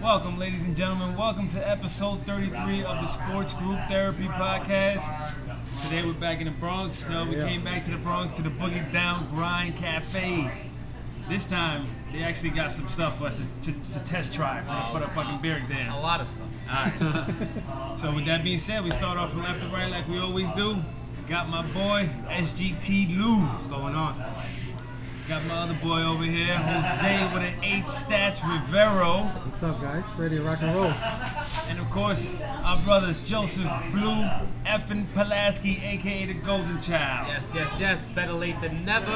Welcome, ladies and gentlemen. Welcome to episode 33 of the Sports Group Therapy Podcast. Today we're back in the Bronx. We came back to the Bronx to the Boogie Down Grind Cafe. This time, they actually got some stuff for us to test try for the fucking beer exam. A lot of stuff. Alright. So with that being said, we start off from left to right like we always do. Got my boy, SGT Lou. What's going on? Got my other boy over here, Jose with an 8 stats Rivero. What's up, guys? Ready to rock and roll. And of course, our brother Joseph Blue effing Pulaski, aka the Golden Child. Yes. Better late than never.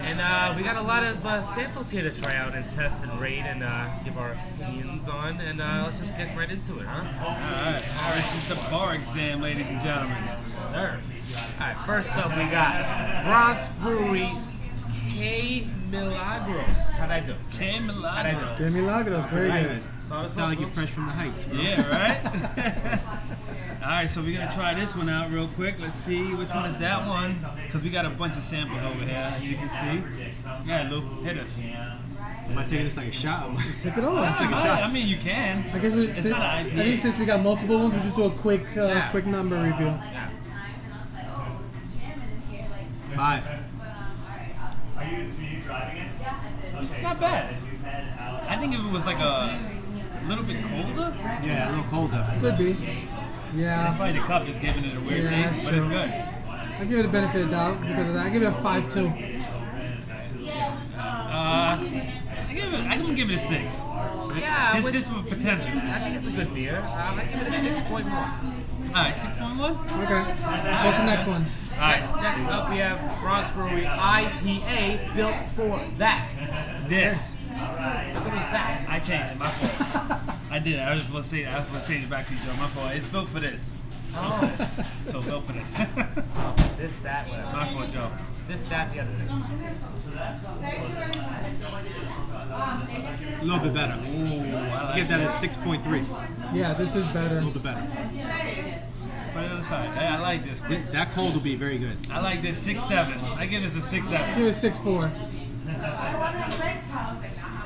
And we got a lot of samples here to try out and test and rate and give our opinions on. And let's just get right into it, huh? Alright. This is the bar exam, ladies and gentlemen. Yes, sir. Alright, first up we got Bronx Brewery K Milagros. How'd I do? K Milagros. Que Milagros, very good. Sound like you're fresh from the Heights, bro. Yeah, right? Alright, so we're going to try this one out real quick. Let's see which one is that one. Because we got a bunch of samples over here, as you can see. Yeah, Lou, hit us. Am I taking this like a shot? Take it all. Take a shot. I mean, you can. I guess It's not an IPA. I think since we got multiple ones, we'll just do a quick number review. 5. It's not bad. I think if it was like a little bit colder. Yeah, a little colder. Could be. That's Yeah. probably the cup is giving it a weird taste, but it's good. I give it the benefit of the doubt because of that. I give it a 5.2. I'm gonna give it a 6. Yeah, Just with potential. I think it's a good beer. I give it a 6.1. Alright, 6.1? Okay. What's the next one? Next up we have Bronx Brewery IPA built for that. This. What was that? I changed it, my fault. I did. I was supposed to say that. I was supposed to change it back to you, Joe. My fault. It's built for this. Oh. So built for this. This, that, whatever. My fault, Joe. This, that, the other thing. A little bit better. Ooh, I like Get that at 6.3. Yeah, this is A better. little bit better. Put it on the side. Hey, I like this. That cold will be very good. I like this 6.7. I give this a 6.7. Give it 6.4.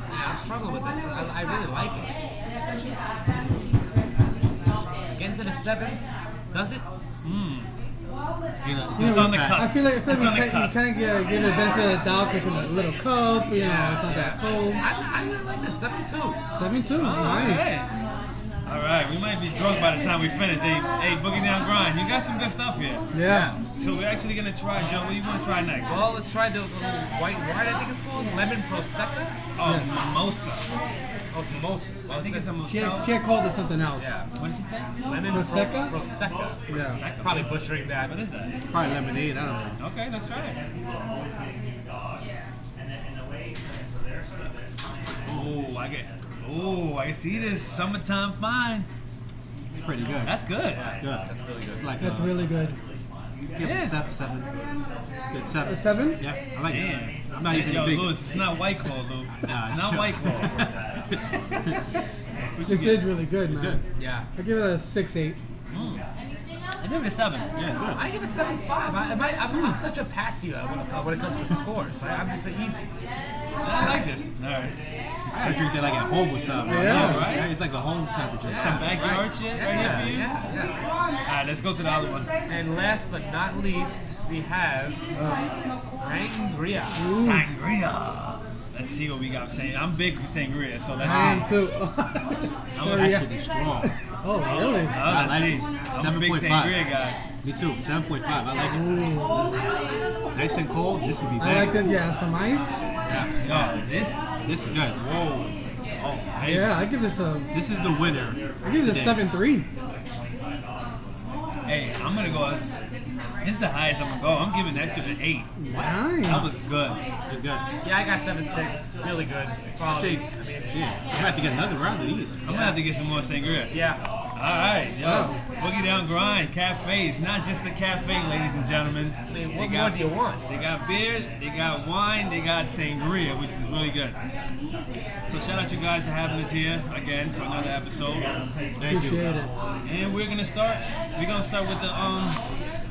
Yeah, I'm struggling with this. I really like it. Get into the 7s. Does it? It's on the cusp. I feel like It's on the you cusp. kind of give it the benefit of the doubt because it's in a little cup. You know, it's not that cold. I really like this. 7.2. 7.2. Nice. Alright, we might be drunk by the time we finish. Hey, Boogie Down Grind, you got some good stuff here. Yeah. So we're actually going to try, Joe, what do you want to try next? Well, let's try the little white wine, I think it's called. Lemon Prosecco. Oh, Yes. Mimosa. Oh, it's mimosa. I think it's a She Mimosa. had called it something else. Yeah. What did she say? Lemon Prosecco? Prosecco. Yeah. Probably butchering that. What is that? Probably lemonade, I don't know. Okay, let's try it. I can see this. Summertime fine. It's pretty good. That's good. That's good. That's really good. Like That's really good. give it a 7. Good 7. A 7? Yeah, I like Damn. it. I'm not even Yo, a big. Louis, it's not White Claw, Lou. Nah, It's not sure. White Claw. This is really good, man. Good. Yeah. I give it a 6.8. I give it a 7. Yeah, I give it 7.5. I'm such a patsy when it comes to scores. I'm just an easy. I like this. All right. I gotta drink that like at home or something. Yeah. Right? It's like a home temperature. Some backyard shit right here for you? Yeah. All right, let's go to the other one. And last but not least, we have Sangria. Sangria. Let's see what we got saying. I'm big for sangria, so let's I am see. too. That yeah. should be strong. Oh, really? I like it. I'm a big 7.5. sangria guy. Me too. 7.5. I like it. Nice and cold. This would be I bad. like this. Yeah, some ice. Yeah. Yo, This is good. whoa. Oh, hey. Yeah, I give this a. This is the winner. I give this a today. 7.3. Hey, I'm gonna go. This is the highest I'm gonna go. I'm giving that shit an 8. Nice. That was good. It's good. Yeah, I got 7.6. Really good. Quality. Yeah. You have to get another round of these. I'm gonna have to get some more sangria. Yeah. All right, yo, Boogie Down Grind Cafe. It's not just a cafe, ladies and gentlemen. I mean, what more do you want? They got beers, they got wine, they got sangria, which is really good. So shout out you guys for having us here again for another episode. Thank you. Appreciate it. And we're gonna start. We're gonna start with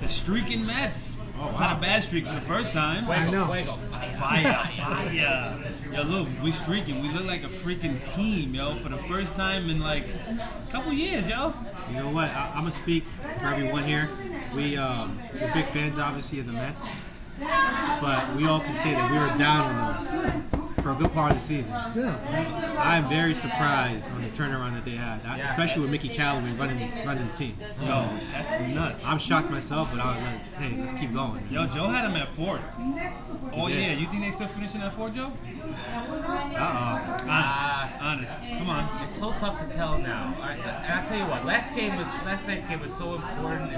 the streaking Mets. It's not a bad streak for the first time. I know. Fuego. Fire. Fire. Yo, look, we streaking. We look like a freaking team, yo, for the first time in like a couple years, yo. You know what? I'm gonna speak for everyone here. We're big fans, obviously, of the Mets, but we all can say that we were down on them for a good part of the season. Yeah. I'm very surprised on the turnaround that they had, especially with Mickey Callaway running the team. Yo, that's nuts. I'm shocked myself, but I was like, hey, let's keep going. Yo, Joe had him at 4th. Oh, He did. yeah. You think they still finishing at 4th, Joe? Uh-oh. Honest. Come on. It's so tough to tell now. And I'll tell you what, last night's game was so important.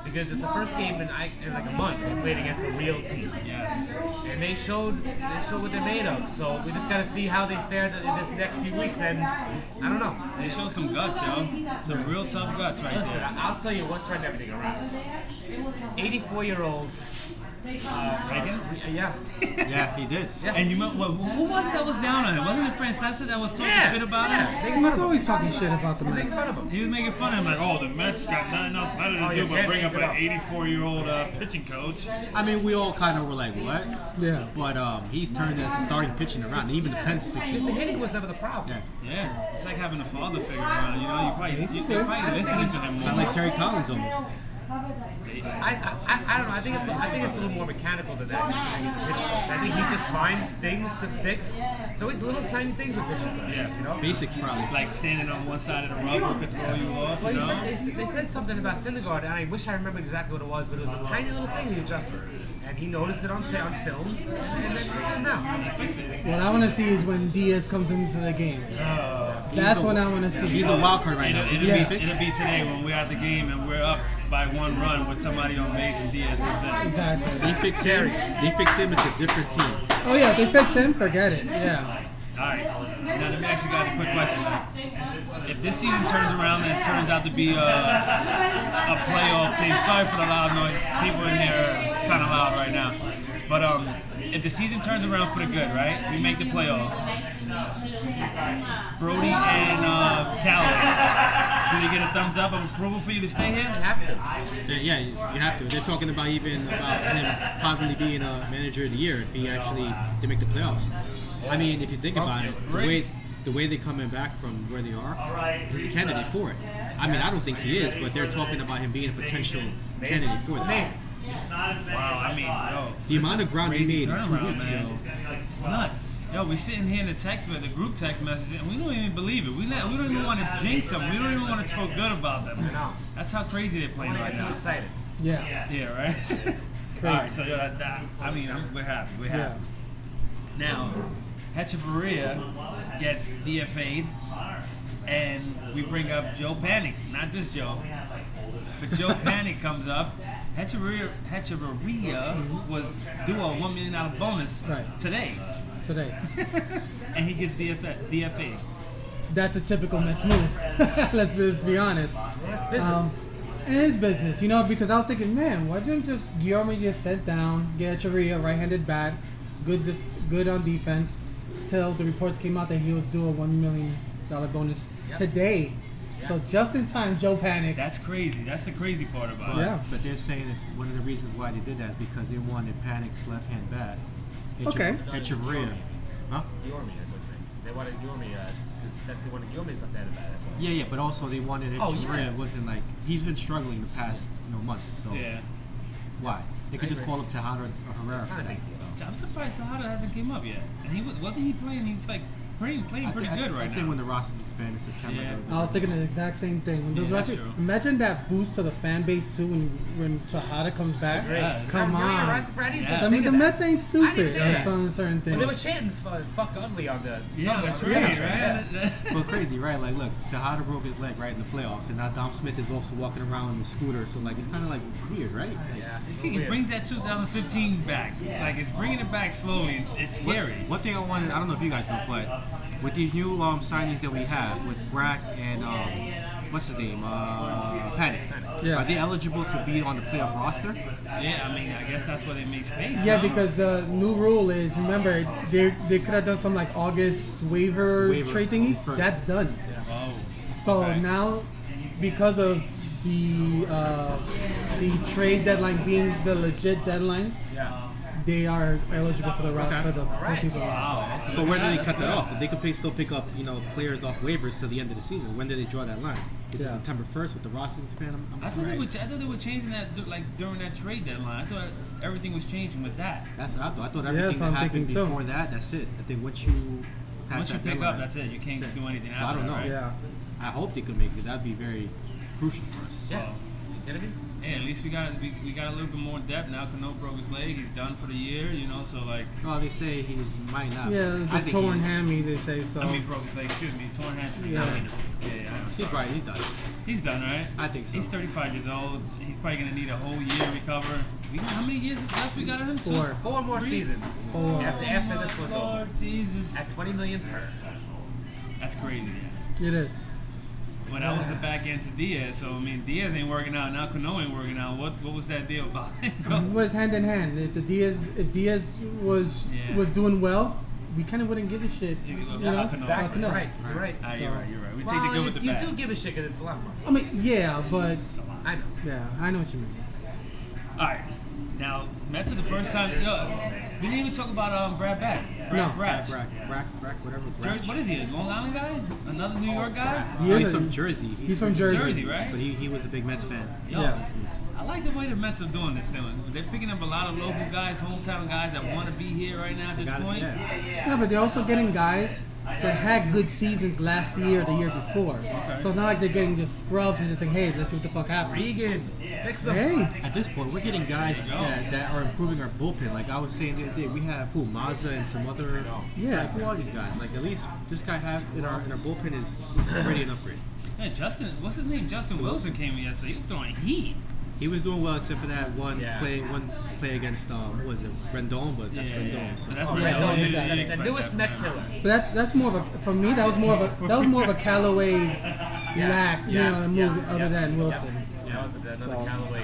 Because it's the first game in like a month they played against a real team. Yes. And they showed what they're made of. So we just got to see how they fare in this next few weeks. And I don't know. They show some guts, yo. Some real tough guts right Listen, there. I'll tell you what turned everything around. 84-year-olds. Reagan? Yeah. Yeah, he did. Yeah. And you remember, who was it that was down on him? Wasn't it Francesa that was talking shit about him? Making fun He's of him. always talking shit about the Making Mets. fun of him. He was making fun of him, like, oh, the Mets got nothing else better to do you but can't bring up make an it up. 84-year-old pitching coach. I mean, we all kind of were like, what? Yeah. But he's turned that starting pitching around. Even the Pens fixed Because it. the hitting was never the problem. Yeah. Yeah, it's like having a father figure around, you know? You're probably listening to him Kind more. of like Terry Collins almost. I don't know. I think it's a little more mechanical than that. He's a pitching coach. I think he just finds things to fix. It's always little tiny things with pitching coaches, you know. Basics, probably. Like standing on one side of the rubber could throw you off, Well, you he know? said, they said something about Syndergaard, and I wish I remembered exactly what it was, but it was a tiny little thing he adjusted. And he noticed it on film, and then look at him now. What I want to see is when Diaz comes into the game. That's what I want to see. He's a wild card right now. Yeah. It'll be today when we're at the game and we're up by 1 run with somebody on base and Diaz comes in. Exactly. They fixed him. It's a different team. Oh yeah, if they fix him, forget it. Yeah. Alright, now let me ask you guys a quick question. If this season turns around and it turns out to be a playoff team, sorry for the loud noise, people in here are kind of loud right now. But if the season turns around for the good, right? We make the playoffs. Brody and Callaway, do they get a thumbs up of approval for you to stay here? You have to. Yeah, you have to. They're talking about him possibly being a manager of the year if he actually they make the playoffs. I mean, if you think about it, the way they're coming back from where they are, he's a candidate for it. I mean, I don't think he is, but they're talking about him being a potential candidate for that. Amazing. Wow, I mean, yo. The amount of ground he Crazy made in 2 turnaround, weeks, man. It's nuts. Yo, we're sitting here in the group text message, and we don't even believe it. We don't even want to jinx them. We don't even want to talk good about them. No. That's how crazy they're playing I right get too now. excited. Yeah. Yeah, right? All right, so yo, I mean, we're happy. We're happy. Now, Hechavarria gets DFA'd, and we bring up Joe Panic. Not this Joe, but Joe Panic comes up. Hechavarria was due a $1 million bonus today, and he gets DFA'd. That's a typical Mets move. Let's just be honest. That's business. It is business, you know, because I was thinking, man, why didn't Guillorme just sit down, get Echeverria, right-handed bat, good on defense, till the reports came out that he was due a $1 million bonus today. So just in time, Joe panicked. That's crazy. That's the crazy part about it. Yeah. But they're saying that one of the reasons why they did that is because they wanted Panic's left-hand bat. Okay. Echeverria. Huh? Guillorme, I think. They wanted Guillorme because they wanted Guillorme's not that bad. Yeah, but also they wanted Echeverria. It wasn't like he's been struggling the past month. So Yeah. why? They could just call up Tejada or Herrera for that. I'm surprised Tejada hasn't came up yet. And wasn't he playing? He's like playing pretty good right I think now. when the roster's expanded in September. Yeah. I was thinking the exact same thing. When those that's rushes- true. imagine that boost to the fan base too when Tejada comes back. Come on. I mean, the Mets ain't stupid on certain things. Well, they were chanting fuck ugly on the That's right, right? Well, crazy, right? Like, look, Tejada broke his leg right in the playoffs, and now Dom Smith is also walking around on the scooter. So, like, it's kind of like weird, right? Like, It brings that 2015 back. Like, it's bringing it back slowly. It's scary. One thing I wanted, I don't know if you guys know, but with these new signings that we have with Brack and what's his name, Panic, Yeah. are they eligible to be on the playoff roster? Yeah, I mean, I guess that's where they make space. Yeah, now. because the new rule is, remember, they could have done some like August waiver trade thingies. First. That's done. Oh, So okay. now, because of the trade deadline being the legit deadline, they are eligible for the for the postseason. Wow. But where did they cut that off? They could still pick up, players off waivers till the end of the season. When did they draw that line? Is it September 1st with the roster expand? I thought they were changing that during that trade deadline. I thought everything was changing with that. That's what I thought. I thought everything that happened before that, that's it. I think once you pick up, that's it. You can't do anything after. I don't know. Right? Yeah. I hope they could make it. That'd be very crucial for us. Yeah. Yeah, at least we got a little bit more depth now. Cano broke his leg; he's done for the year. So like. Well, they say he might not. Yeah, it's a torn hammy. They say so. I mean, broke his leg. Excuse me, torn hamstring. Yeah. I know. He's right. He's done. He's done, right? I think so. He's 35 years old. He's probably gonna need a whole year to recover. How many years left we got of him? 4 more seasons. 4. After this one's Lord over. Jesus. At $20 million per. That's crazy. It is. Well, that was the back end to Diaz. So I mean, Diaz ain't working out now. Cano ain't working out. What was that deal about? It was hand in hand. If Diaz was doing well, we kind of wouldn't give a shit. Exactly. Cano. Right. You're right. You're right. We Well, take the good with the bad. You do give a shit because it's a lot more. I mean, yeah, but I know. yeah, I know what you mean. All right. Now, Mets are the first time. We didn't even talk about Brad Back. Brack, whatever. What is he? A Long Island guy? Another New York guy? He's from Jersey. He's from Jersey. Jersey, right? But he was a big Mets fan. Yeah. I like the way the Mets are doing this thing. They're picking up a lot of local guys, hometown guys that want to be here right now at this point. Yeah, but they're also getting guys that had good seasons last year, the year before. Okay. So it's not like they're getting just scrubs and just saying, hey, let's see what the fuck happens. Regan, fix them. Hey. At this point, we're getting guys that are improving our bullpen. Like I was saying the other day, we have Maza and some other. Yeah. Like, who are these guys? Like at least this guy has in our bullpen is already an upgrade. Yeah, what's his name? Justin Wilson came in yesterday. He was throwing heat. He was doing well except for that one play against what was it, Rendon, but that's Rendon. So. That's the newest neck killer. But that's more of a, for me, that was more of a Callaway lack, move other than Wilson. That was another Callaway.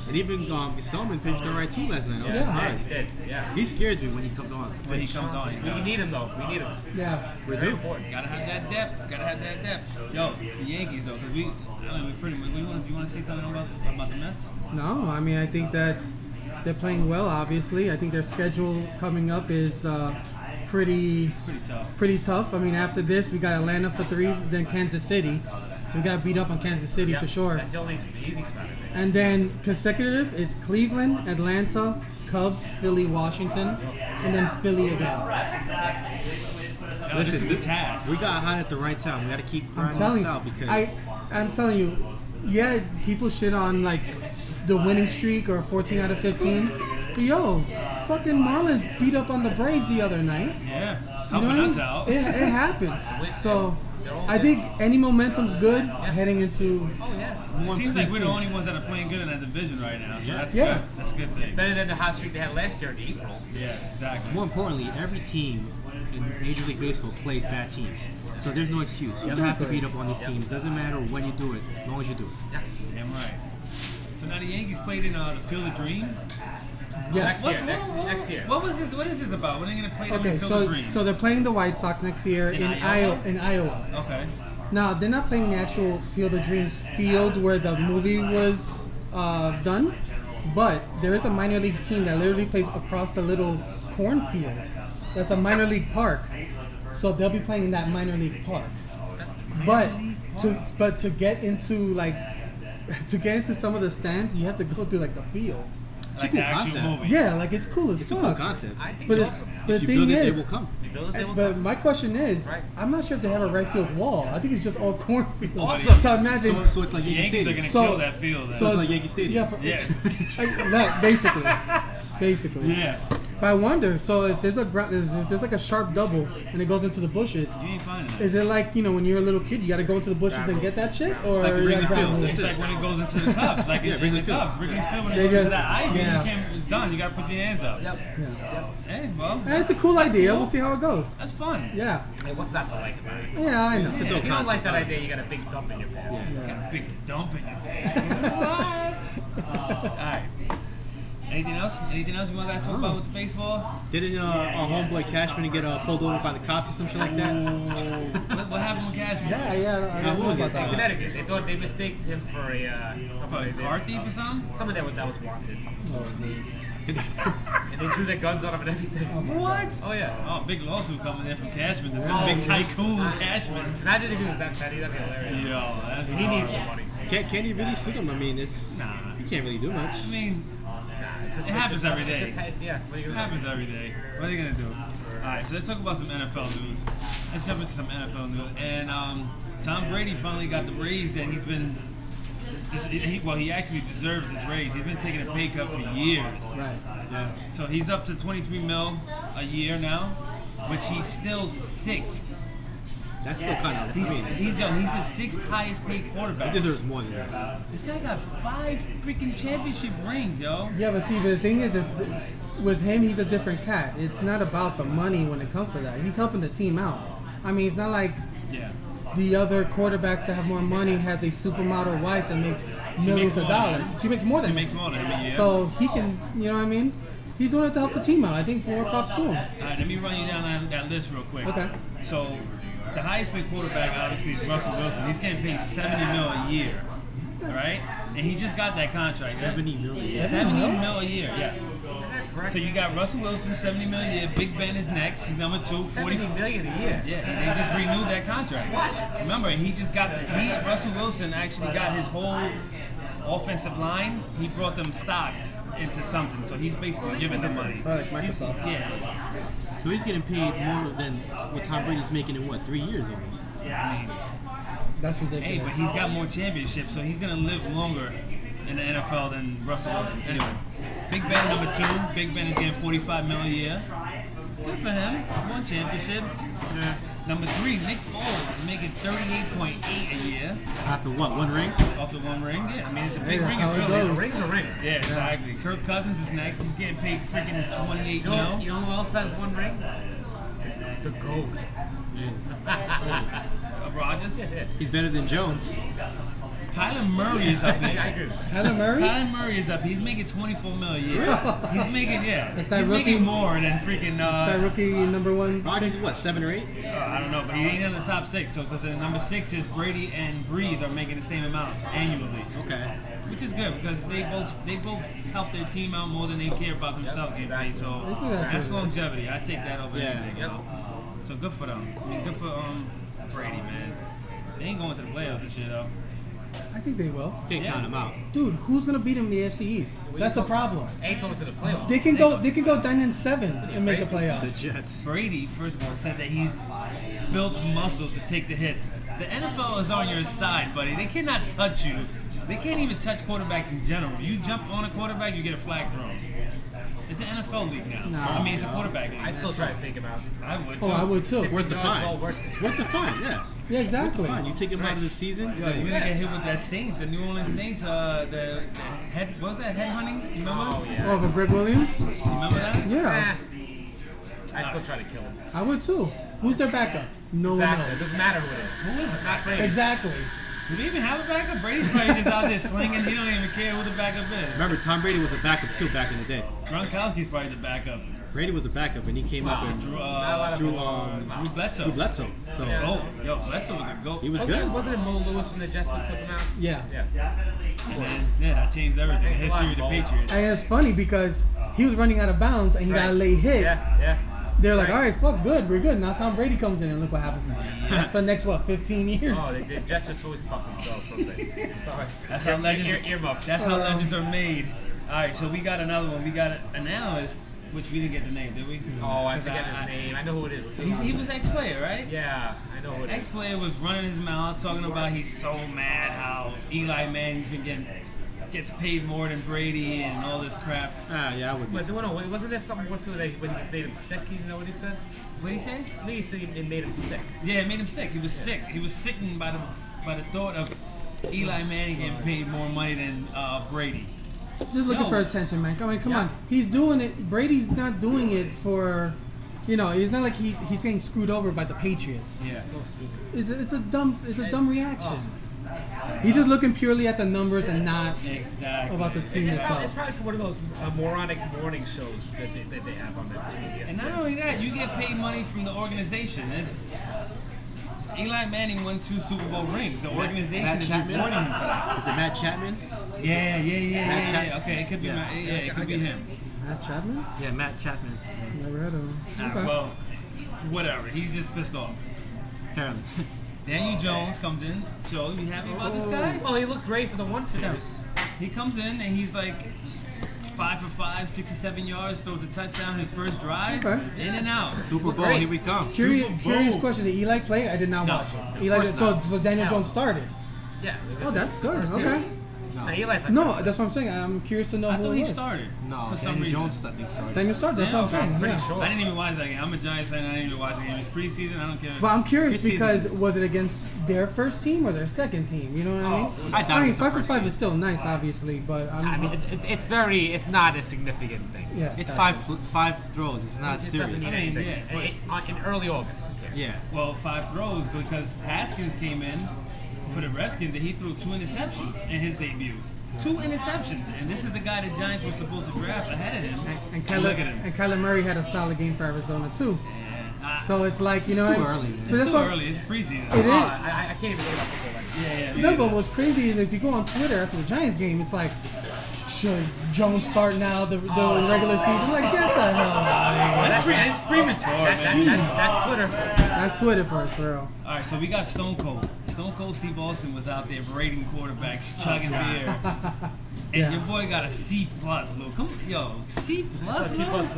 And even Selman pitched all right too last night. I was surprised. He did. Yeah. He scares me when he comes on. When he comes on, We need him though. We need him. Yeah. We're Very due. important. Gotta have that depth. Yo, the Yankees though, because we pretty much. You want to say something about the Mets? No, I mean I think that they're playing well. Obviously, I think their schedule coming up is pretty tough. I mean, after this we got Atlanta for 3, then Kansas City. So we got to beat up on Kansas City for sure. That's the only easy spot. And then consecutive is Cleveland, Atlanta, Cubs, Philly, Washington, and then Philly again. Listen, the task. We got hot at the right time. We got to keep I'm grinding telling this you, out because I'm telling you, yeah, people shit on like the winning streak or 14 out of 15. But yo, fucking Marlins beat up on the Braves the other night. Yeah, You know what I mean? out. It happens. So I think any momentum's good heading into. It seems like we're the only ones that are playing good in that division right now. So that's Yeah. good. That's a good thing. Better than the hot streak they had last year in April. Yeah, exactly. more importantly, every team in Major League Baseball plays bad teams. So there's no excuse. You have to beat up on these teams. Doesn't matter when you do it, as long as you do it. Damn right. So now the Yankees played in the Field of Dreams. Yes. Next year. What was this? What is this about? When are they gonna play Okay, in the Field of Dreams? so they're playing the White Sox next year in Iowa? Iowa. Okay. Now they're not playing the actual Field of Dreams field where the movie was done, but there is a minor league team that literally plays across the little cornfield. That's a minor league park, so they'll be playing in that minor league park. But to get into some of the stands, you have to go through like the field. Like cool the actual concept. movie. Yeah, like it's cool as It's a fuck. cool concept. I think But it's the awesome. If you thing build it, they is, will come. You build it, they will but come. my question is, Right. I'm not sure if they have a right field wall. I think it's just all cornfield. Awesome. So imagine. So it's like The Yankee Yankees are Stadium. gonna So So- kill that field. it's like Yankee Stadium. Yeah, Yeah. basically. Yeah. But I wonder. So if there's if there's like a sharp double and it goes into the bushes, You ain't finding that. is it like when you're a little kid, you got to go into the bushes and get that shit, or Like you Wrigley gotta grab Field. hold? It's like when it goes into the Cubs, like in the Wrigley Field. Cubs. Wrigley's Field, when They it goes into just- that ivy, yeah. you can't, it's done. You gotta put your hands up. Yep. Hey, well, And it's a cool idea. cool. We'll see how it goes. that's fun. Yeah, Hey, what's not to like about it? yeah, I know. If you don't like that idea, you got a big dump in your pants. Got a big dump in your pants. Alright. Anything else? Anything else you want to talk about with the baseball? Didn't our homeboy Cashman get pulled over by the cops or some shit like that? What happened with Cashman? Yeah. I don't know about In that. Connecticut, they thought they mistaked him for For a car thief or something? someone that was wanted. Oh, nice. And they drew their guns on him and everything. What? Oh yeah. Oh, big lawsuit coming in from Cashman, the Oh, big tycoon Cashman. Imagine if he was that petty. That'd be hilarious. Yo, that's He needs the money. Can you really sue them? I mean, it's Nah. you can't really do much. I mean, It's just, It happens every day. Yeah. What are you it gonna happens every day. What are you gonna do? All right, so let's talk about some NFL news. Let's jump into some NFL news. And Tom Brady finally got the raise that he's been. He actually deserves his raise. He's been taking a pay cut for years. Right. Yeah. So he's up to $23 million a year now, which he's still sixth. That's still kind of. He's the sixth highest paid He quarterback. deserves more than that. This guy got 5 freaking championship rings, yo. Yeah, but see, the thing is with him, he's a different cat. It's not about the money when it comes to that. He's helping the team out. I mean, it's not like Yeah. the other quarterbacks that have more money has a supermodel wife that makes millions makes of more than dollars. him. She makes more than He him. makes more than him a year. So he can, you know what I mean? He's doing it to help the team out. I think more props to him. All right, let me run you down that list real quick. Okay. So, the highest paid quarterback obviously is Russell Wilson. He's getting paid $70 million a year. All right? And he just got that contract. Right? 70 million. $70 million a year, yeah. Correct. So you got Russell Wilson, $70 million a year. Big Ben is next. He's number 2, 40. $70 million a year. Yeah, they just renewed that contract. What? Remember, Russell Wilson actually got his whole offensive line. He brought them stocks into something. So he's basically giving them money. Like Microsoft. Yeah. So he's getting paid more than what Tom Brady's making in 3 years almost. I mean, That's hey, ridiculous. but he's got more championships, so he's gonna live longer in the NFL than Russell Wilson. Anyway, Big Ben number 2. Big Ben is getting $45 million a year. Good for him. One championship. Yeah. Number 3, Nick Foles is making $38.8 a year After what? 1 ring? off the 1 ring. Yeah, I mean it's a Hey, big that's ring how in it Philly. goes. Ring's a ring. Yeah, exactly. Kirk Cousins is next. He's getting paid freaking $28 million. You know who else has 1 ring? The GOAT. Rodgers. He's better than Jones. Kyler Murray is up there. Kyler Murray? Kyler Murray is up. He's making $24 million a year. He's making That's that He's rookie- making more than freaking. That rookie number 1. Rodgers is what, 7 or 8? I don't know, but he ain't in the top 6. So because the number 6 is Brady and Breeze are making the same amount annually, Okay. which is good because they both help their team out more than they care about themselves getting paid. So Isn't that that's good? longevity. I take that over Yeah. anything. Yep. So good for them. I mean, good for Brady, man. They ain't going to the playoffs this year though. I think they will. Can't Yeah. count him out. Dude, who's gonna beat him in the AFC East? That's the problem. Ain't going to the playoffs. They can go 9-7 and make the The playoffs. Jets. Brady, first of all, said that he's built muscles to take the hits. The NFL is on your side, buddy. They cannot touch you. They can't even touch quarterbacks in general. You jump on a quarterback, you get a flag thrown. It's an NFL league now. So, I mean, it's a quarterback league. I'd still try to take him out. I would too. Oh, I would too. Worth the $15 fine. well worth it. Worth the fine, yeah. Yeah, exactly. Fine. You take him out of the season. Yo, you're gonna get hit with that Saints, the New Orleans Saints. The head, what was that head hunting? You remember? Oh yeah. Oh, for Greg Williams? You remember that? Yeah, I'd still try to kill him. I would too. Who's their backup? No one Exactly. It knows. doesn't matter who it is. Who is it? Not Brady. Exactly. Do they even have a backup? Brady's probably just out there slinging. He don't even care who the backup is. Remember, Tom Brady was a backup too back in the day. Gronkowski's probably the backup. Brady was a backup, and he came up and Drew drew Bledsoe. Bledsoe. So Oh, yo, Bledsoe was a goat. he was Wasn't it, good. wasn't it Mo Lewis from the Jets who took him out? Yeah. Yeah. And then, yeah, that changed everything. The Thanks a lot, history of the Mo. Patriots. And it's funny because he was running out of bounds and he got a Right. late hit. Yeah. They're like, Right. all right, fuck, good, we're good. Now Tom Brady comes in and look what happens next. For the next, 15 years? Oh, the Jets just always fuck themselves. Don't they? Sorry. That's how legends. Earmuffs. That's how legends are made. All right, so we got another one. We got an analyst, which we didn't get the name, did we? Oh, I 'Cause forget his name. I know who it is too. He was ex-player, right? Yeah, I know who it is. Ex-player was running his mouth, talking about he's so mad how Eli Manning's been gets paid more than Brady and all this crap. Yeah, I would. Wasn't there something once when he made him sick? You know what he said? What did he say? I think he said it made him sick. Yeah, it made him sick. He was sick. He was sickened by the thought of Eli Manning getting paid more money than Brady. Just looking No. for attention, man. I mean, come Yeah. on. He's doing it. Brady's not doing it for, it's not like he's getting screwed over by the Patriots. Yeah. So stupid. It's a dumb reaction. He's just looking purely at the numbers and not Exactly. about the team itself. It's probably one of those moronic morning shows that they have on that TV. And not only that, you get paid money from the organization. Eli Manning won 2 Super Bowl rings. The organization Matt is Chapman? rewarding him for that. Is it Matt Chapman? Yeah. Okay, it could be it could be him. Matt Chapman? Yeah, Matt Chapman. Never heard of him. Nah, well, whatever. He's just pissed off. Apparently. Daniel Jones comes in. So, you happy about this guy? Well, he looked great for the one series. He comes in and he's like 5 for 5, 67 yards, throws a touchdown his first drive, Okay. in and out. Super Bowl, great. here we come. Curious question. Did Eli play? I did not watch it. Eli, so Daniel No. Jones started. Yeah. Oh, that's good. First Okay. series. No, Eli's like No, that's what I'm saying. I'm curious to know I who thought it he was. started. No, for some Daniel reason. Jones started. Daniel started. That's Yeah, what I'm saying. pretty Yeah. sure. I didn't even watch that game. I'm a Giants fan. I didn't even watch the game. It's preseason. I don't care. But I'm curious Preseason. because was it against their first team or their second team? You know what I mean? I thought I it mean, was the 5 for first 5 team. is still nice, obviously, but I mean, it's not a significant thing. yeah, It's gotcha. five throws. It's not It serious. doesn't mean I mean, anything. In early August. Who cares? Yeah. Well, 5 throws because Haskins came in for the Redskins and he threw 2 interceptions in his debut. 2 interceptions, and this is the guy the Giants were supposed to draft ahead of him. And Look at him. Kyler Murray had a solid game for Arizona too. So it's like, you know, too what I- early, man. but It's that's too what- early. It's preseason. It is. I can't even think about football right now. Yeah. No, but what's crazy is if you go on Twitter after the Giants game, it's like, should Jones start now the regular season? Like, get the hell out of here. It's premature, man. That's Twitter. That's Twitter for us, bro. All right, so we got Stone Cold. Stone Cold Steve Austin was out there berating quarterbacks, chugging beer. And your boy got a C+, Lou. Come on, yo, C+, I thought Steve Lou? Boss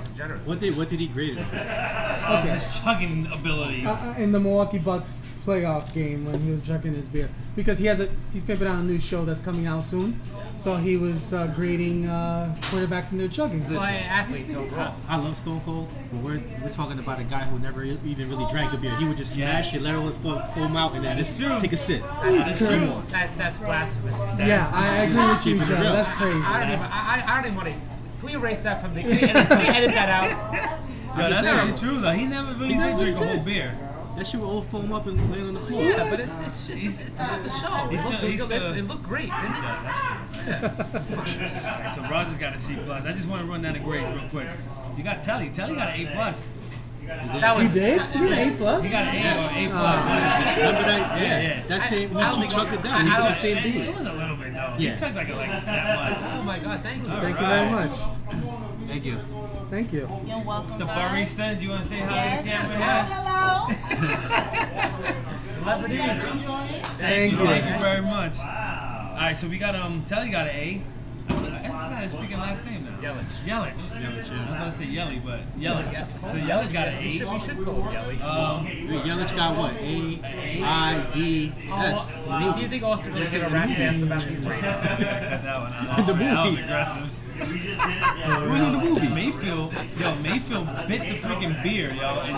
was generous. What did he grade it? Of his chugging abilities. In the Milwaukee Bucks playoff game when he was drinking his beer, because he's pimping out a new show that's coming out soon. So he was grading quarterbacks in their chugging. Well, athletes overall. I love Stone Cold, but we're talking about a guy who never even really drank a beer. He would just smash it, let it foam out, and then just take a sip. That's blasphemous. Yeah, I agree with you, keeping it Joe. real. That's crazy. I don't even want to. Can we erase that from the? Can we edit that out? Yo, that's terrible. very true, though. He never really did drink a whole beer. That shit would all foam up and lay on the floor. Yeah, but it's not the show. It looked great, didn't it? Alright, so Rogers got a C+. I just want to run down the grades real quick. You got Telly. Telly got an A+. That was He did? He did A+? He got an A or A+. Remember that? Yeah. That same, I don't he think- chucked it down. He's the same It dude. was a little bit, though. Yeah. He chugged like that much. Oh my God! Thank you. Thank you very much. Thank you. Thank you. You're welcome, The guys. barista, do you want to say hi Yes, to the camera? hello. Celebrity. Enjoy it. Thank you. you. Thank you very much. All right, so we got Telly got an A. I forgot his freaking last name now. Yelich. Yelich. I was about to say Yelly, but Yelich. So Yelich got an We A. should call him Yelly. Yelich got what? A-I-D-S. Do you think Austin really get a rat's ass about these ratings? Cut that one out. The That was movies. aggressive. Where's the movie? Mayfield bit the freaking beer, yo, and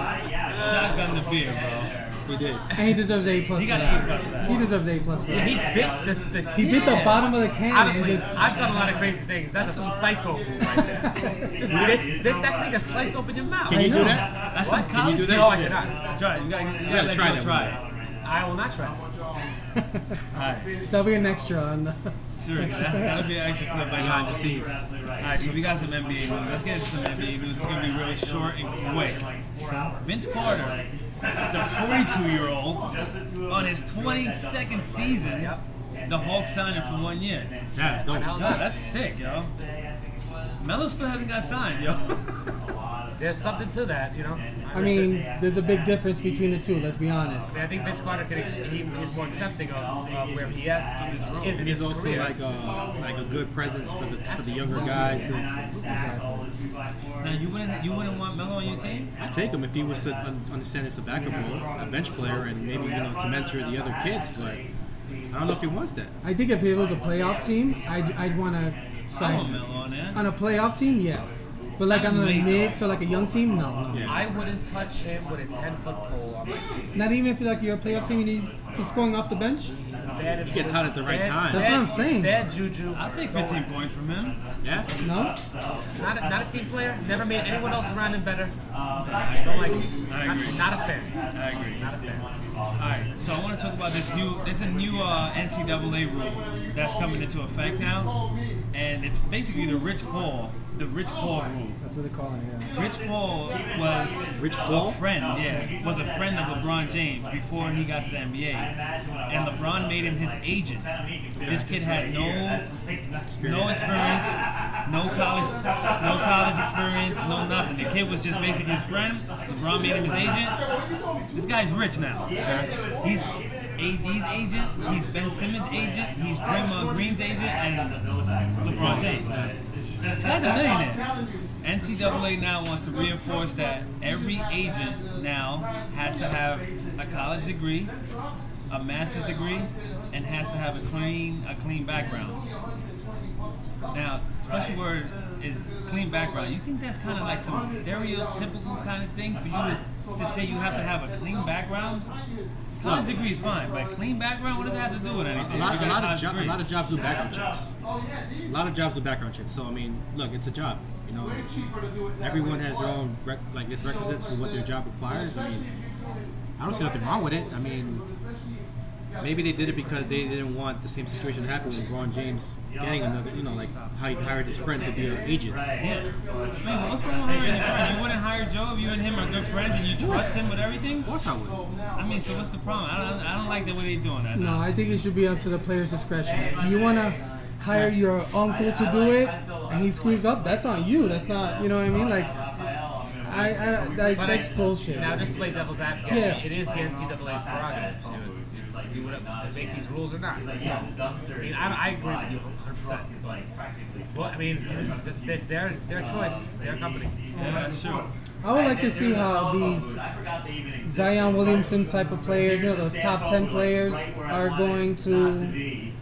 shotgunned the beer, bro. He did. And he deserves A+ for He got that. an A+ for that. He deserves A+ for that. He bit this. He bit the bottom of the can Honestly, and just... I've done a lot of crazy things. That's a psycho move right there. Just bit that thing and slice open your mouth. Can you do know. that? That's some What? college Can you do kid that? No, I shit. cannot. Try it. You gotta let try Joe that try one. it. I will not try it. Alright, That'll be an extra on the... seriously, that'll be an extra clip behind the scenes. Alright, so we got some NBA news. Let's get into some NBA news. It's gonna be really short and quick. Vince Carter, the 42-year-old, on his 22nd season, the Hawks signed him for 1 year. Yeah, dope. Yo, that's sick, yo. Melo still hasn't got signed, yo. There's something to that, you know. I mean, there's a big difference between the two, let's be honest. I think Vince Carter he's more accepting of where he is in He's his also career. like a good presence for the younger guys. Now you wouldn't want Melo on your team? I take him if he was to understand it's a backup role, a bench player, and maybe to mentor the other kids. But I don't know if he wants that. I think if it was a playoff team, I'd want to I want sign Melo on there. on a playoff team, yeah. But like on a Knicks or like a young team, no. Yeah. I wouldn't touch him with a 10-foot pole on my team. Not even if like you're a playoff team, you need some scoring off the bench. He's a bad influence. gets out at the right time. That's what I'm saying. Bad juju. I'll take 15 points from him. Yeah. No, Not a team player. Never made anyone else around him better. Don't like him. I agree. Not a fan. I agree. Not a fan. Alright, so I want to talk about there's a new NCAA rule that's coming into effect now, and it's basically the Rich Paul rule. That's what they call it, yeah. Rich Paul was a friend of LeBron James before he got to the NBA, and LeBron made him his agent. This kid had no experience, no college experience, no nothing. The kid was just basically his friend. LeBron made him his agent. This guy's rich now. He's AD's agent, he's Ben Simmons' agent, he's Draymond Green's agent, and LeBron James. This guy's a millionaire. NCAA now wants to reinforce that every agent now has to have a college degree, a master's degree, and has to have a clean background. Now, special word is clean background. You think that's kind of like some stereotypical kind of thing for you to say you have to have a clean background? College degree is fine, but clean background, what does it have to do with anything? A lot of jobs do background checks. So I mean, look, it's a job. You know, everyone has their own requisites for what their job requires. I mean, I don't see nothing wrong with it. I mean, maybe they did it because they didn't want the same situation to happen with LeBron James getting another, like how he hired his friend to be an agent. Yeah. Man, what's wrong with hiring your friend? You wouldn't hire Joe if you and him are good friends and you trust him with everything? Of course I would. I mean, so what's the problem? I don't like the way they're doing that. No, I think it should be up to the player's discretion. If you want to hire your uncle to do it and he screws up, that's on you. That's not, you know what I mean? Like, that's bullshit. Now, just to play devil's advocate, it is the NCAA's prerogative to do whatever, to make these rules or not. So, I mean, I agree with you 100%. But, I mean, it's their choice, their company. Yeah, that's true. I would like to see how these Zion Williamson type of players, those top 10 players, are going to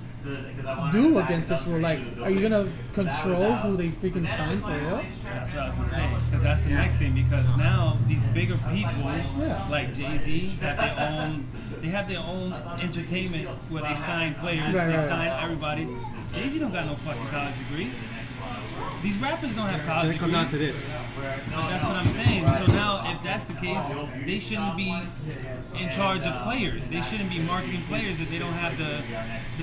do against this rule. Like, are you going to control who they freaking sign for real? That's what I was going to say. Because that's the next thing. Because now these bigger people, like Jay-Z, have their own entertainment where they sign players, they sign everybody. Jay-Z don't got no fucking college degree. These rappers don't have college degrees. Come down to this. That's what I'm saying. So now, if that's the case, they shouldn't be in charge of players. They shouldn't be marketing players if they don't have the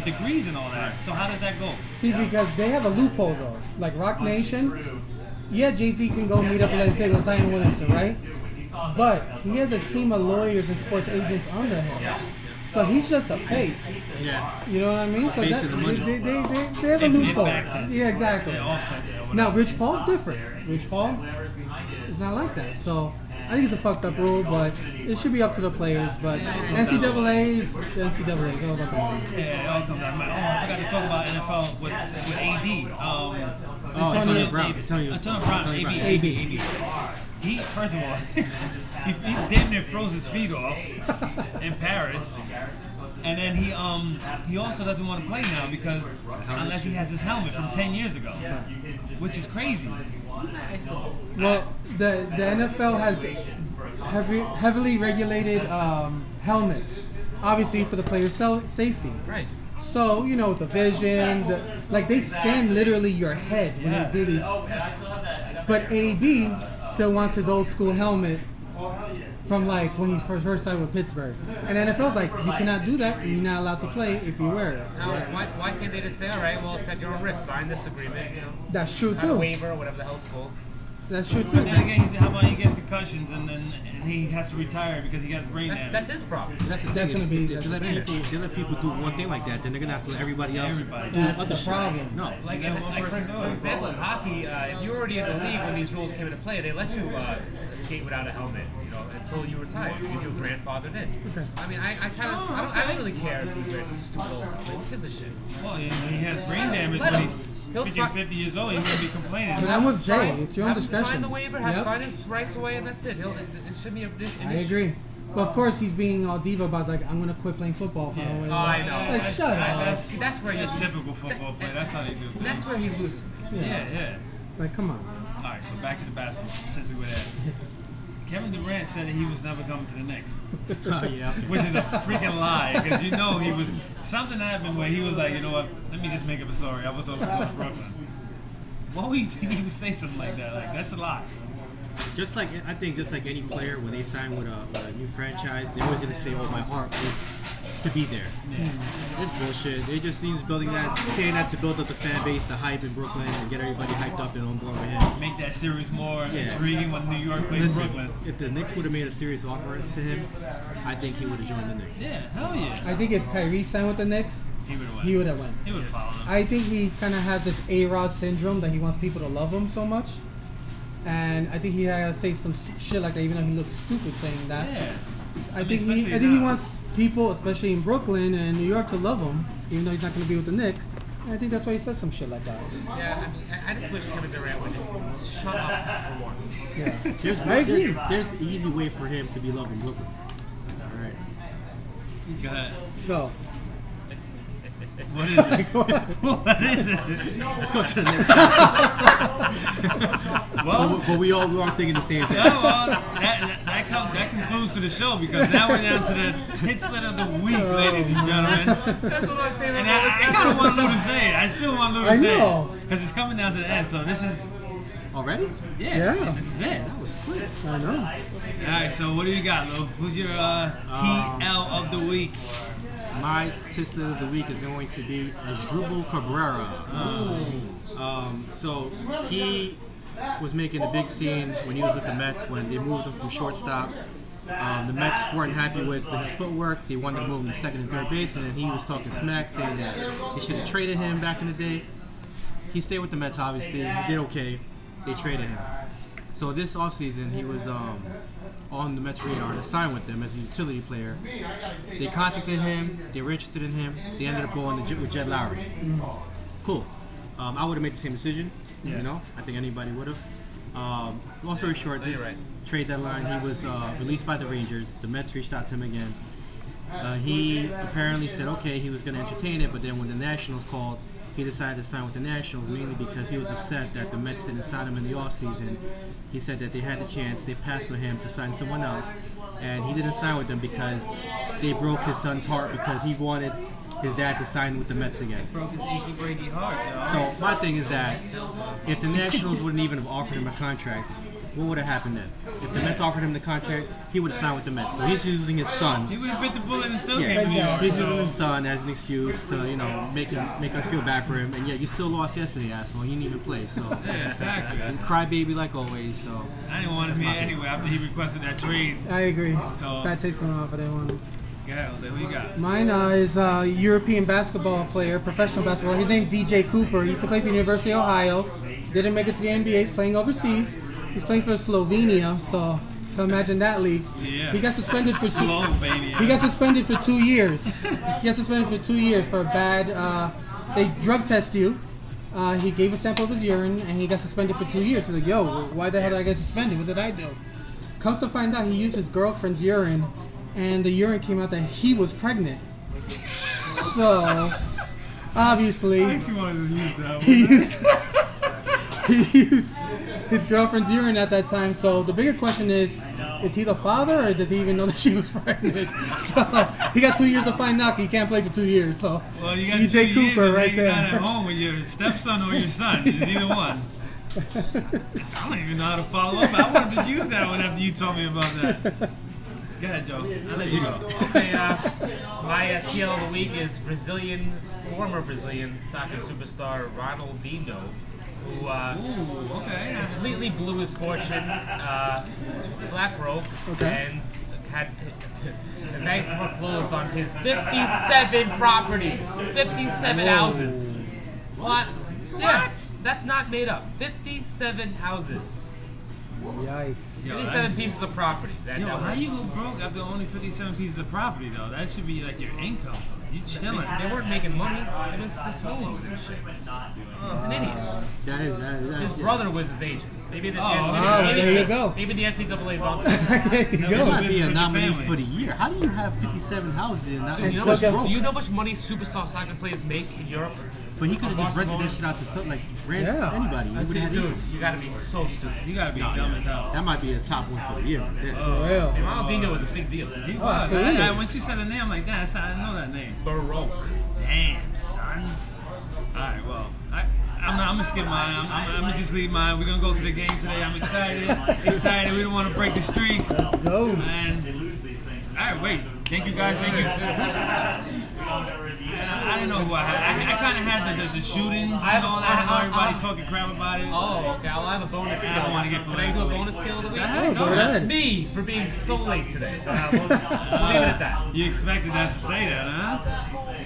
degrees and all that. So how does that go? See, because they have a loophole though. Like Rock Nation, Jay-Z can go meet up and say with Zion Williamson, right? But he has a team of lawyers and sports agents under him. So he's just a face. Yeah. You know what I mean? So Face that, of the money. they have a loophole. Yeah, exactly. Now, Rich Paul's different. Rich Paul is not like that. So I think it's a fucked up rule, but it should be up to the players. But NCAA, it's NCAA. It's all about the money. Yeah, it all comes down. I forgot to talk about NFL with AD. Antonio Brown. AB. He, first of all, he damn near froze his feet off in Paris, and then he also doesn't want to play now because unless he has his helmet from 10 years ago, which is crazy. Well, the NFL has heavily regulated helmets, obviously for the player's safety. Right. So, with the vision, they scan literally your head when they do these. But AB still wants his old school helmet from when he first started with Pittsburgh. And NFL's like, you cannot do that, and you're not allowed to play if you wear it. Now, why can't they just say, all right, well, it's at your own risk, sign this agreement, That's true sign a too. waiver, or whatever the hell it's called. That's true too. But then again, how about he gets concussions and he has to retire because he has brain damage? That's his problem. That's going to be. They let people do one thing like that, then they're gonna have to let everybody else. That's the problem. No. For example, in hockey, if you're already in the league when these rules came into play, they let you skate without a helmet, until you retire. Because your grandfather did. Okay. I mean, I don't really care if he wears a stupid old helmet. Who gives a shit? Well, he has brain damage when he's 50 years old. He's going to be complaining. But I'm with Jay. It's your own discretion. Sign the waiver, sign his rights away, and that's it. It should be an I issue. agree. But of course, he's being all diva about I'm going to quit playing football. Oh, I know. Like, shut up. That's where a typical football player. That's how they do. That's where he loses. Yeah. Like, come on. All right, so back to the basketball since we were there. Kevin Durant said that he was never coming to the Knicks. Which is a freaking lie, because he was something happened where he was like, you know what? Let me just make up a story. I was over to Brooklyn. Why would you think he would say something like that? Like, that's a lie. just like I think, just like any player, when they sign with a new franchise, they're always gonna say, "Oh, my heart is to be there." It's bullshit. They just seems saying that to build up the fan base, the hype in Brooklyn, and get everybody hyped up and on board with him. Make that series more intriguing when New York plays Brooklyn. If the Knicks would have made a serious offer to him, I think he would have joined the Knicks. Yeah, hell yeah. I think if Kyrie signed with the Knicks, he would have went. He would have followed him. I think he's kind of has this A-Rod syndrome that he wants people to love him so much. And I think he has to say some shit like that, even though he looks stupid saying that. Yeah. I think he wants people, especially in Brooklyn and New York, to love him, even though he's not going to be with the Knicks. And I think that's why he says some shit like that. Yeah, I just wish Kevin Durant would just shut up for once. Yeah, I agree. There's an easy way for him to be loved in Brooklyn. All right. Go ahead. Go. What is it? What is it? Let's go to the next. But we all thinking the same thing. Yeah, well, that concludes to the show because now we're down to the titslet of the week, ladies and gentlemen. That's one of my favorite And I kind of want Lou to say it. I still want Lou to say know. it because it's coming down to the end. So this is Already? Yeah. This is it. That was quick. I know. All right. So what do you got, Lou? Who's your TL of the week? My Tislet of the week is going to be Asdrubal Cabrera. So he was making a big scene when he was with the Mets when they moved him from shortstop. The Mets weren't happy with his footwork. They wanted to move him to second and third base, and then he was talking smack, saying that they should have traded him back in the day. He stayed with the Mets, obviously. He did okay. They traded him. So this offseason, he was on the Mets radar to sign with them as a utility player. They contacted him. They were interested in him. They ended up going with Jed Lowry. Cool. I would have made the same decision. You know, I think anybody would have. Long story short, this trade deadline, he was released by the Rangers. The Mets reached out to him again. He apparently said okay, he was going to entertain it, but then when the Nationals called, he decided to sign with the Nationals mainly because he was upset that the Mets didn't sign him in the offseason. He said that they had the chance, they passed on him to sign someone else, and he didn't sign with them because they broke his son's heart because he wanted his dad to sign with the Mets again. Broke his achy breaky heart, yo. So my thing is that if the Nationals wouldn't even have offered him a contract, what would have happened then? If the Mets offered him the contract, he would have signed with the Mets. So he's using his son. He would have bit the bullet and still came to New York. He's using his son as an excuse to, you know, make us feel bad for him. And yeah, you still lost yesterday, asshole. He didn't even play. So Yeah, exactly. crybaby like always. So I didn't want to be anyway after he requested that trade. I agree. So Bad taste in my mouth. I didn't want it. go ahead, Jose. Who you got? Mine is a European basketball player, professional basketball. His name's DJ Cooper. He used to play for University of Ohio. Didn't make it to the NBA. He's playing overseas. He's playing for Slovenia, so can imagine that league. Yeah. He got suspended for Slovenia. He got suspended for 2 years. He got suspended for 2 years for a bad. They drug test you. He gave a sample of his urine, and he got suspended for 2 years. He's like, yo, why the hell did I get suspended? What did I do? Comes to find out, he used his girlfriend's urine, and the urine came out that he was pregnant. So, obviously, I actually wanted to use that one. he used his girlfriend's urine at that time. So the bigger question is he the father or does he even know that she was pregnant? So he got 2 years to find out. He can't play for 2 years. So Well, you got DJ 2 Cooper years right and you're not there. at home with your stepson or your son. It's either one. I don't even know how to follow up. I wanted to use that one after you told me about that. Go ahead, Joe. I'll let you go. Okay, my TL of the week is former Brazilian soccer superstar Ronaldinho, who Ooh, okay. completely blew his fortune, flat broke, and had the bank foreclosed on his 57 properties, 57 houses. What? Yeah, that's not made up. 57 houses. Yikes. 57 pieces of property. Yo, how you go broke after only 57 pieces of property, though? That should be like your income. You chilling. They weren't making money. It was his homes and shit. He's an idiot. that is His brother was his agent. Maybe the there you go. Maybe the NCAA's on. There you That go. might be a For the nominee family. for the year. How do you have 57 houses and not And you know still what's get- broke? Do you know how much money superstar soccer players make in Europe? But he could have just rented Barcelona? that shit out to anybody. Yeah. Anybody. He would've had Dude, either. you gotta be so stupid. You gotta be dumb as hell. That might be a top one for the year. Yeah. For real. And Ronaldinho was a big deal. He was. absolutely. Once you said the name, I'm like, I didn't know that name. Baroque. Damn, son. Alright, well, I'm gonna skip mine. I'm gonna just leave mine. We're gonna go to the game today. I'm excited. We don't want to break the streak. Let's go. And all right, wait. Thank you guys. Thank you. I didn't know who I had. I kind of had the shootings and all that, and everybody talking crap about it. Oh, okay. I'll have a bonus I don't teal. want to get Can I do a bonus teal of the week? Go ahead. Me for being so late today. We'll leave it at that. You expected us to say that, huh?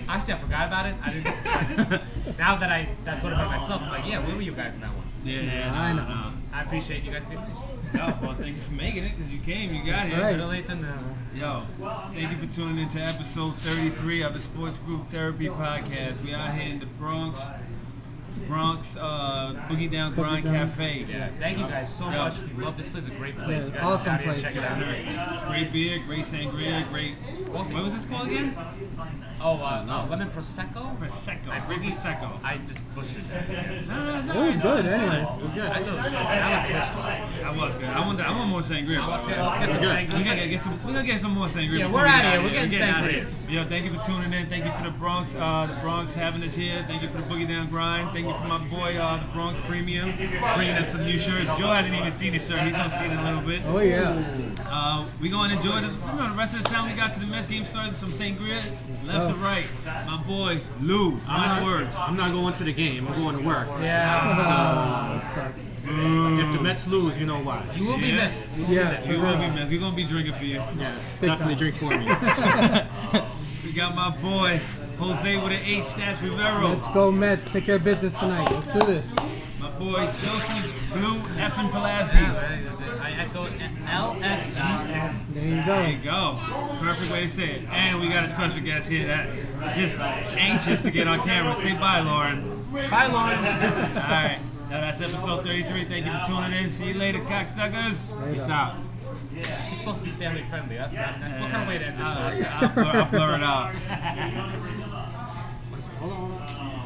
Actually, I forgot about it. I didn't. Now that I thought about it myself, I'm like, yeah, where were you guys in that one? Yeah, I know. I appreciate you guys being nice. Yo, well, thank you for making it, because you came, you got here. right. Better late than never. Yo, thank you for tuning in to episode 33 of the Sports Group Therapy Podcast. We out here in the Bronx, Boogie Down Grind Cafe. Yeah, thank you guys so much. We love this place. It's a great place. Yeah, You guys awesome out here, place. check it out. Great beer, great sangria, great. What was this called again? Lemon prosecco. Prosecco. Great prosecco. I just butchered that. It was good, anyways. It was good. I thought it was good. That was delicious. That was good. I want more sangria. Let's get some sangria. We're gonna get some more sangria. Yeah, before we're we outta get here. We're getting outta here. sangrias. Yo, thank you for tuning in. Thank you for the Bronx having us here. Thank you for the Boogie Down Grind. Thank you for my boy, the Bronx Premium, bringing us some new shirts. Joe hasn't even seen his shirt. He's gonna see it in a little bit. Oh yeah. We gonna enjoy the rest of the time we got to the Mets game started. Some sangria, left to right. My boy Lou. Final words. I'm not going to the game. I'm going to work. Yeah. If the Mets lose, you know why. You will be missed. You will Yeah. be missed. We will be missed. We're gonna be drinking for you. Yeah, Big definitely time. drink for me. We got my boy Jose with an H Stats Rivero. Let's go Mets. Take care of business tonight. Let's do this. My boy Chelsea Blue Effin Pulaski. I echo LFG. There you There you go. go. Perfect way to say it. And we got a special guest here that just anxious to get on camera. Say bye, Lauren. Bye, Lauren. All right. Now that's episode 33. Thank you for tuning in. See you later, cocksuckers. Peace out. He's supposed to be family friendly. That's what kind of way to end this show? I'll blur it out. Hold on.